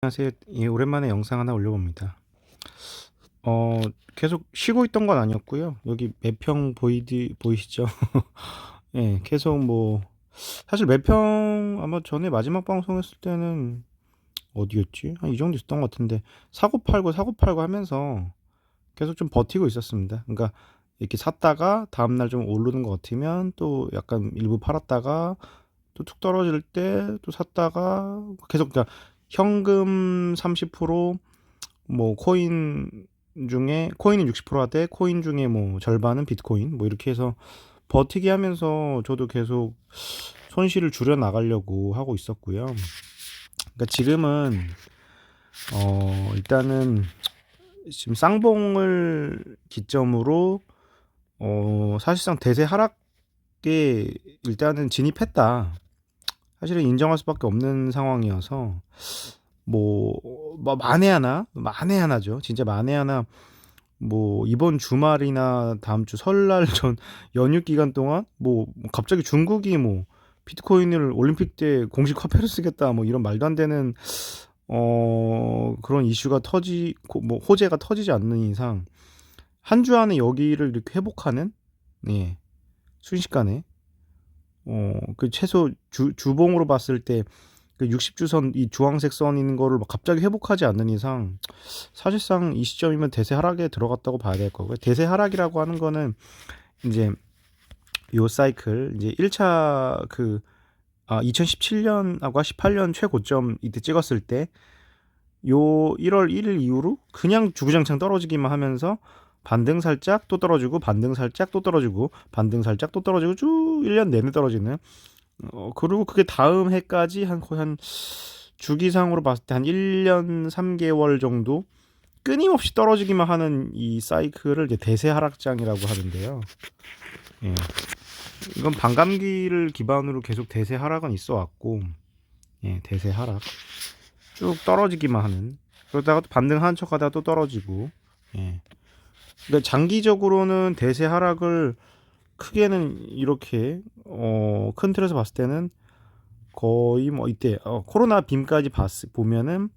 안녕하세요. 예, 오랜만에 영상 하나 올려봅니다. 어, 계속 쉬고 있던 건 아니었고요. 여기 매평 보이시죠? 예, 계속 뭐, 사실 매평 아마 전에 마지막 방송했을 때는 어디였지? 한 이 정도 있었던 것 같은데, 사고 팔고 하면서 계속 좀 버티고 있었습니다. 그러니까 이렇게 샀다가 다음날 좀 오르는 것 같으면 또 약간 일부 팔았다가 또 툭 떨어질 때 또 샀다가 계속, 그러니까 현금 30%, 뭐 코인 중에 코인은 60% 하되 코인 중에 뭐 절반은 비트코인 뭐 이렇게 해서 버티기 하면서 저도 계속 손실을 줄여 나가려고 하고 있었고요. 그러니까 지금은 일단은 지금 쌍봉을 기점으로 사실상 대세 하락에 일단은 진입했다. 사실은 인정할 수밖에 없는 상황이어서 뭐 만에 하나죠. 진짜 만에 하나, 뭐 이번 주말이나 다음 주 설날 전 연휴 기간 동안 뭐 갑자기 중국이 뭐 비트코인을 올림픽 때 공식 화폐로 쓰겠다 뭐 이런 말도 안 되는 그런 이슈가 뭐 호재가 터지지 않는 이상 한 주 안에 여기를 이렇게 회복하는, 예, 순식간에 그 최소 주봉으로 봤을 때 그 60주선 이 주황색 선 있는 거를 막 갑자기 회복하지 않는 이상 사실상 이 시점이면 대세 하락에 들어갔다고 봐야 될 거고요. 대세 하락이라고 하는 거는 이제 요 사이클 이제 1차 2017년하고 18년 최고점 이때 찍었을 때 요 1월 1일 이후로 그냥 주구장창 떨어지기만 하면서 반등 살짝 또 떨어지고 반등 살짝 또 떨어지고 반등 살짝 또 떨어지고 쭉 1년 내내 떨어지는, 그리고 그게 다음 해까지 거의 한 주기상으로 봤을 때 한 1년 3개월 정도 끊임없이 떨어지기만 하는 이 사이클을 이제 대세 하락장이라고 하는데요. 예. 이건 반감기를 기반으로 계속 대세 하락은 있어 왔고, 예, 대세 하락. 쭉 떨어지기만 하는. 그러다가 또 반등한 척 하다가 또 떨어지고, 예. 그러니까 장기적으로는 대세 하락을 크게는 이렇게, 큰 틀에서 봤을 때는 거의 뭐 이때 코로나 빔까지 보면은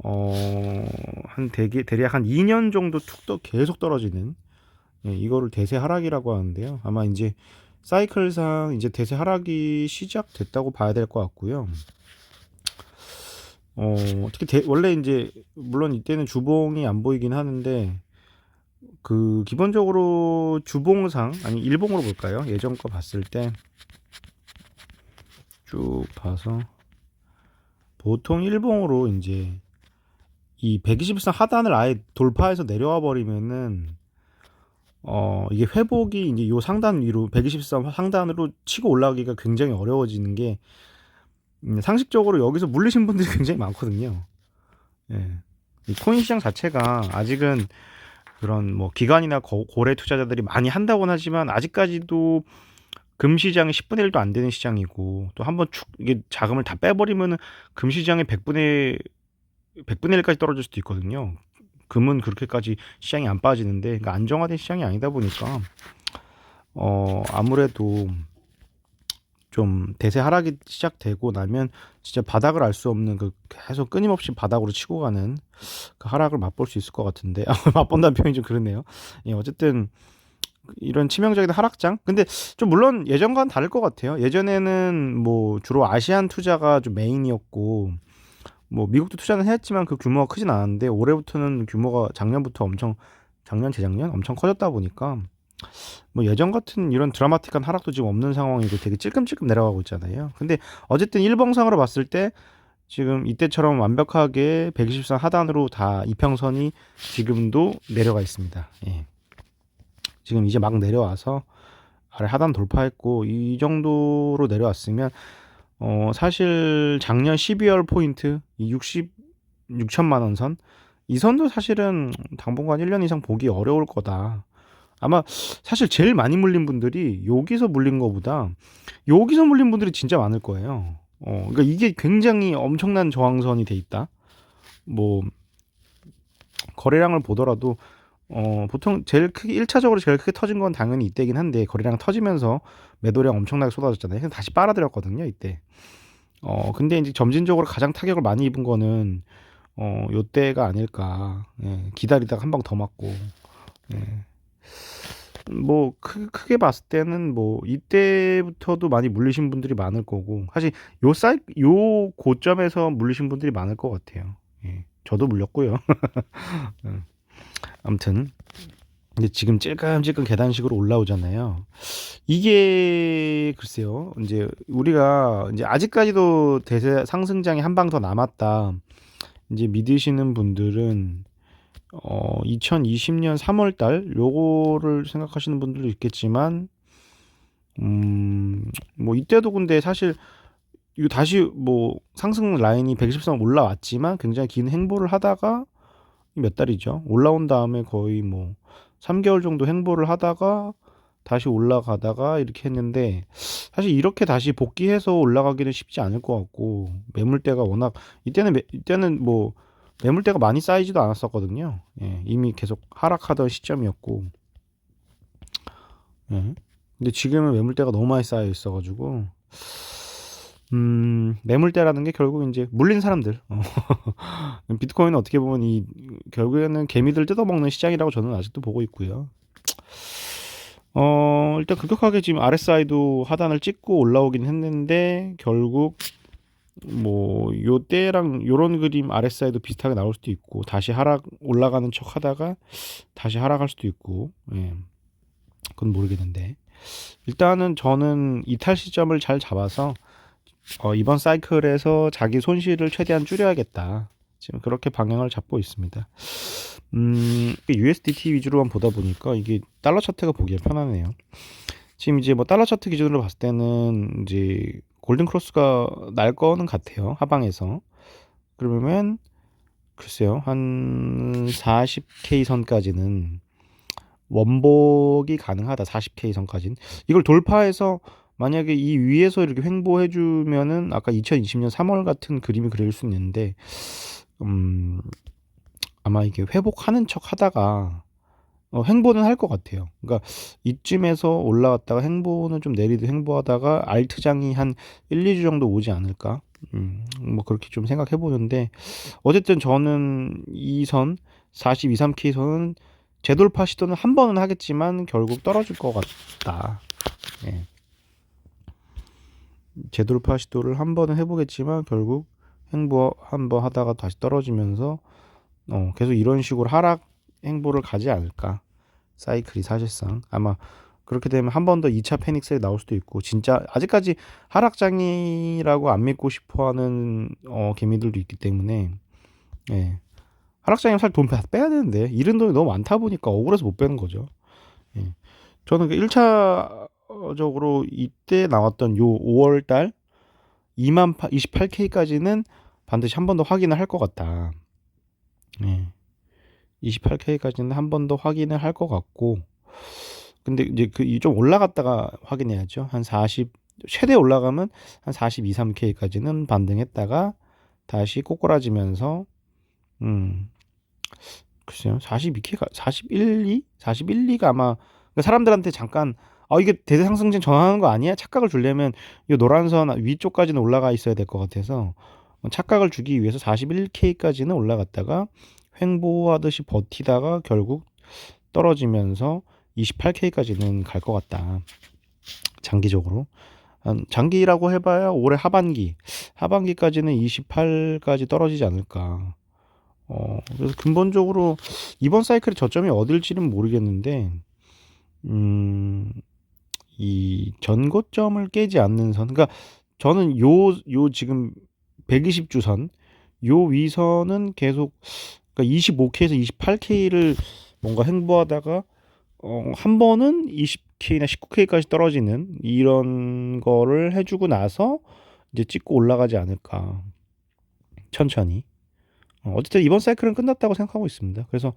한 대략 한 2년 정도 계속 떨어지는, 예, 이거를 대세 하락이라고 하는데요. 아마 이제 사이클상 이제 대세 하락이 시작됐다고 봐야 될 것 같고요. 특히 원래 이제 물론 이때는 주봉이 안 보이긴 하는데 그 기본적으로 주봉상 아니 일봉으로 볼까요? 예전 거 봤을 때 쭉 봐서 보통 일봉으로 이제 이 120선 하단을 아예 돌파해서 내려와 버리면은 이게 회복이 이제 요 상단 위로 120선 상단으로 치고 올라가기가 굉장히 어려워지는 게, 상식적으로 여기서 물리신 분들이 굉장히 많거든요. 예. 이 코인 시장 자체가 아직은 그런 뭐 기관이나 고래 투자자들이 많이 한다고는 하지만 아직까지도 금시장이 10분의 1도 안 되는 시장이고, 또 한번 이게 자금을 다 빼버리면은 금시장의 100분의 1까지 떨어질 수도 있거든요. 금은 그렇게까지 시장이 안 빠지는데, 그러니까 안정화된 시장이 아니다 보니까 아무래도 좀 대세 하락이 시작되고 나면 진짜 바닥을 알 수 없는 그 계속 끊임없이 바닥으로 치고 가는 그 하락을 맛볼 수 있을 것 같은데 맛본다는 표현이 좀 그렇네요. 예, 어쨌든 이런 치명적인 하락장. 근데 좀 물론 예전과는 다를 것 같아요. 예전에는 뭐 주로 아시안 투자가 좀 메인이었고 뭐 미국도 투자는 했지만 그 규모가 크진 않았는데 올해부터는 규모가 작년 재작년 엄청 커졌다 보니까 뭐 예전 같은 이런 드라마틱한 하락도 지금 없는 상황이고 되게 찔끔찔끔 내려가고 있잖아요. 근데 어쨌든 일봉상으로 봤을 때 지금 이때처럼 완벽하게 120선 하단으로 다 이평선이 지금도 내려가 있습니다. 예. 지금 이제 막 내려와서 아래 하단 돌파했고 이 정도로 내려왔으면 사실 작년 12월 포인트 이 6천만 원 선, 이 선도 사실은 당분간 1년 이상 보기 어려울 거다. 아마 사실 제일 많이 물린 분들이 여기서 물린 거보다 여기서 물린 분들이 진짜 많을 거예요. 그러니까 이게 굉장히 엄청난 저항선이 돼 있다. 뭐 거래량을 보더라도 보통 제일 크게 1차적으로 제일 크게 터진 건 당연히 이때긴 한데 거래량 터지면서 매도량 엄청나게 쏟아졌잖아요. 그래서 다시 빨아들였거든요, 이때. 근데 이제 점진적으로 가장 타격을 많이 입은 거는 요때가 아닐까. 예. 기다리다가 한 방 더 맞고. 예. 뭐 크게 봤을 때는 뭐 이때부터도 많이 물리신 분들이 많을 거고 사실 요 고점에서 물리신 분들이 많을 것 같아요. 예. 저도 물렸고요. 음. 아무튼 근데 지금 찔끔찔끔 계단식으로 올라오잖아요. 이게 글쎄요. 이제 우리가 이제 아직까지도 대세 상승장이 한 방 더 남았다. 이제 믿으시는 분들은 2020년 3월 달 요거를 생각하시는 분들도 있겠지만 뭐 이때도 근데 사실 이거 다시 뭐 상승 라인이 120선 올라왔지만 굉장히 긴 행보를 하다가 몇 달이죠. 올라온 다음에 거의 뭐 3개월 정도 행보를 하다가 다시 올라가다가 이렇게 했는데 사실 이렇게 다시 복귀해서 올라가기는 쉽지 않을 것 같고 매물대가 워낙 이때는 뭐 매물대가 많이 쌓이지도 않았었거든요. 예, 이미 계속 하락하던 시점이었고 예. 근데 지금은 매물대가 너무 많이 쌓여 있어가지고 매물대라는 게 결국 이제 물린 사람들 비트코인은 어떻게 보면 이 결국에는 개미들 뜯어먹는 시장이라고 저는 아직도 보고 있고요. 일단 급격하게 지금 RSI도 하단을 찍고 올라오긴 했는데 결국 뭐 요때랑 요런 그림 RSI도 비슷하게 나올 수도 있고 다시 올라가는 척 하다가 다시 하락할 수도 있고 예. 그건 모르겠는데 일단은 저는 이탈 시점을 잘 잡아서 이번 사이클에서 자기 손실을 최대한 줄여야겠다. 지금 그렇게 방향을 잡고 있습니다. USDT 위주로만 보다 보니까 이게 달러 차트가 보기에 편하네요. 지금 이제 뭐 달러 차트 기준으로 봤을 때는 이제 골든 크로스가 날 거는 같아요. 하방에서. 그러면 글쎄요. 한 40K 선까지는 원복이 가능하다. 40K 선까지는. 이걸 돌파해서 만약에 이 위에서 이렇게 횡보해 주면은 아까 2020년 3월 같은 그림이 그릴 수 있는데 아마 이게 회복하는 척 하다가 횡보는 할 것 같아요. 그러니까 이쯤에서 올라왔다가 횡보는 좀 내리듯 횡보하다가 알트장이 한 1, 2주 정도 오지 않을까? 뭐 그렇게 좀 생각해 보는데 어쨌든 저는 이 선 42, 3K 선은 재돌파 시도는 한 번은 하겠지만 결국 떨어질 것 같다. 예. 재돌파 시도를 한 번은 해보겠지만 결국 횡보 한 번 하다가 다시 떨어지면서 계속 이런 식으로 하락 행보를 가지 않을까. 사이클이 사실상 아마 그렇게 되면 한 번 더 2차 패닉셀이 나올 수도 있고 진짜 아직까지 하락장이라고 안 믿고 싶어하는 개미들도 있기 때문에 예. 하락장이면 사실 돈 빼야 되는데 잃은 돈이 너무 많다 보니까 억울해서 못 빼는 거죠. 예. 저는 그 1차적으로 이때 나왔던 요 5월달 28K까지는 반드시 한 번 더 확인을 할 것 같다. 예. 28K까지는 한 번 더 확인을 할 것 같고 근데 이제 좀 올라갔다가 확인해야죠. 한 40, 최대 올라가면 한 42, 3K까지는 반등했다가 다시 꼬꾸라지면서 글쎄요. 42K가 41, 2? 41, 2가 아마 그러니까 사람들한테 잠깐 이게 대세 상승진 전환하는 거 아니야? 착각을 주려면 이 노란 선 위쪽까지는 올라가 있어야 될 것 같아서 착각을 주기 위해서 41K까지는 올라갔다가 횡보하듯이 버티다가 결국 떨어지면서 28K까지는 갈 것 같다. 장기적으로. 장기라고 해봐야 올해 하반기까지는 28까지 떨어지지 않을까. 그래서 근본적으로 이번 사이클의 저점이 어딜지는 모르겠는데, 이 전고점을 깨지 않는 선, 그러니까 저는 요 지금 120주 선, 요 위선은 계속, 그러니까 25K에서 28K를 뭔가 횡보하다가, 한 번은 20K나 19K까지 떨어지는 이런 거를 해주고 나서 이제 찍고 올라가지 않을까. 천천히. 어쨌든 이번 사이클은 끝났다고 생각하고 있습니다. 그래서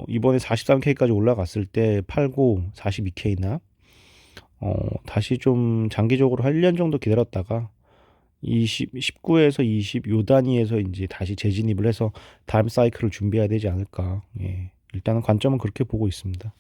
이번에 43K까지 올라갔을 때 팔고 42K나 다시 좀 장기적으로 한 1년 정도 기다렸다가 19에서 20 요 단위에서 이제 다시 재진입을 해서 다음 사이클을 준비해야 되지 않을까. 예. 일단은 관점은 그렇게 보고 있습니다.